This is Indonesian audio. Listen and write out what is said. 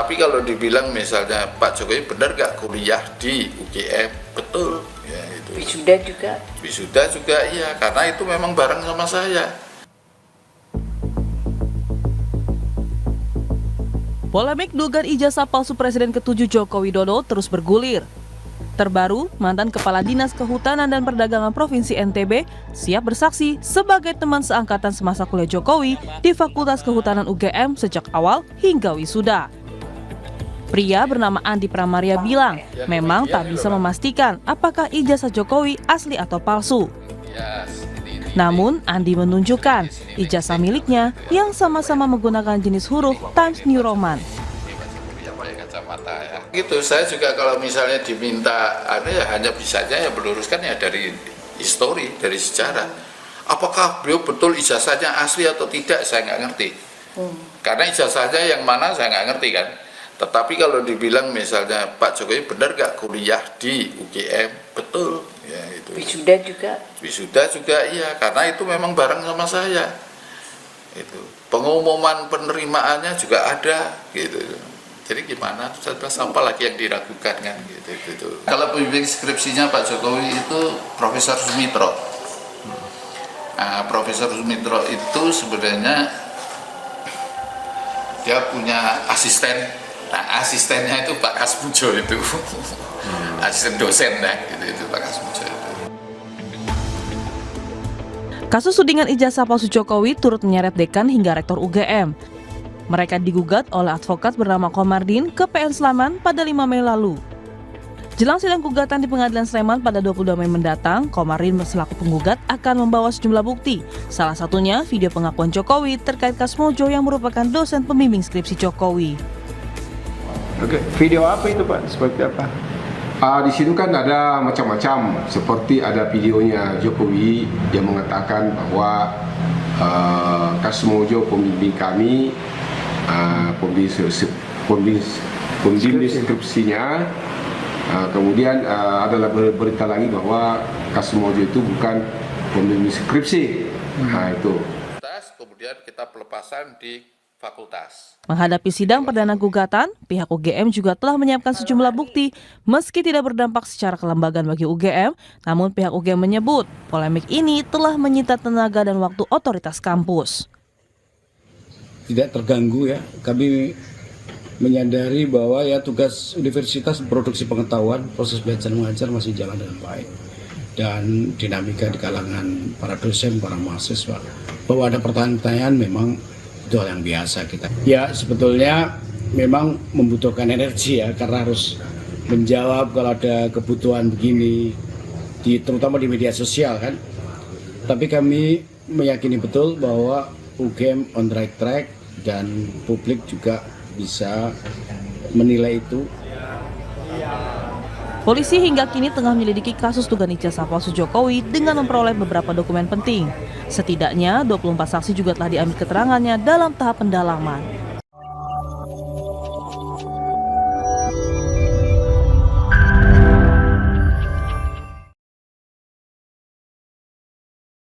Tetapi kalau dibilang misalnya Pak Jokowi benar nggak kuliah di UGM, betul. Ya, itu. Wisuda juga? Wisuda juga iya, karena itu memang bareng sama saya. Polemik dugaan ijazah palsu Presiden ke-7 Joko Widodo terus bergulir. Terbaru, mantan Kepala Dinas Kehutanan dan Perdagangan Provinsi NTB siap bersaksi sebagai teman seangkatan semasa kuliah Jokowi di Fakultas Kehutanan UGM sejak awal hingga wisuda. Pria bernama Andi Pramaria bilang, memang tak bisa memastikan apakah ijazah Jokowi asli atau palsu. Namun, Andi menunjukkan ijazah miliknya yang sama-sama menggunakan jenis huruf Times New Roman. Gitu, saya juga kalau misalnya diminta, hanya bisanya ya meluruskan ya dari histori, dari sejarah. Apakah beliau betul ijazahnya asli atau tidak, saya nggak ngerti. Karena ijazahnya yang mana saya nggak ngerti kan. Tetapi kalau dibilang misalnya Pak Jokowi benar nggak kuliah di UGM, betul. Ya, itu. Wisuda juga? Wisuda juga iya, karena itu memang bareng sama saya. Itu pengumuman penerimaannya juga ada, gitu. Jadi gimana? Terus apa lagi yang diragukan kan? Gitu. Kalau pembimbing skripsinya Pak Jokowi itu Profesor Sumitro. Nah, Profesor Sumitro itu sebenarnya dia punya asisten. Nah, asistennya itu Pak Kasmujo itu, asisten dosen gitu Pak Kasmujo itu. Kasus tudingan ijazah palsu Jokowi turut menyeret dekan hingga rektor UGM. Mereka digugat oleh advokat bernama Komardin ke PN Sleman pada 5 Mei lalu. Jelang sidang gugatan di Pengadilan Sleman pada 22 Mei mendatang, Komardin selaku penggugat akan membawa sejumlah bukti. Salah satunya video pengakuan Jokowi terkait Kasmojo yang merupakan dosen pembimbing skripsi Jokowi. Oke, video apa itu Pak? Seperti apa? Di situ kan ada macam-macam, seperti ada videonya Jokowi yang mengatakan bahwa Kasmojo pembimbing kami, pembimbing skripsinya, kemudian adalah berita lagi bahwa Kasmojo itu bukan pembimbing skripsi. Nah itu. Kemudian kita pelepasan di fakultas. Menghadapi sidang perdana gugatan, pihak UGM juga telah menyiapkan sejumlah bukti meski tidak berdampak secara kelembagaan bagi UGM, namun pihak UGM menyebut polemik ini telah menyita tenaga dan waktu otoritas kampus. Tidak terganggu ya, kami menyadari bahwa ya tugas universitas produksi pengetahuan, proses belajar mengajar masih jalan dengan baik. Dan dinamika di kalangan para dosen, para mahasiswa, bahwa ada pertanyaan memang itu hal yang biasa kita. Ya sebetulnya memang membutuhkan energi ya, karena harus menjawab kalau ada kebutuhan begini, terutama di media sosial kan. Tapi kami meyakini betul bahwa UGM on right track dan publik juga bisa menilai itu. Polisi hingga kini tengah menyelidiki kasus dugaan ijazah palsu Jokowi dengan memperoleh beberapa dokumen penting. Setidaknya 24 saksi juga telah diambil keterangannya dalam tahap pendalaman.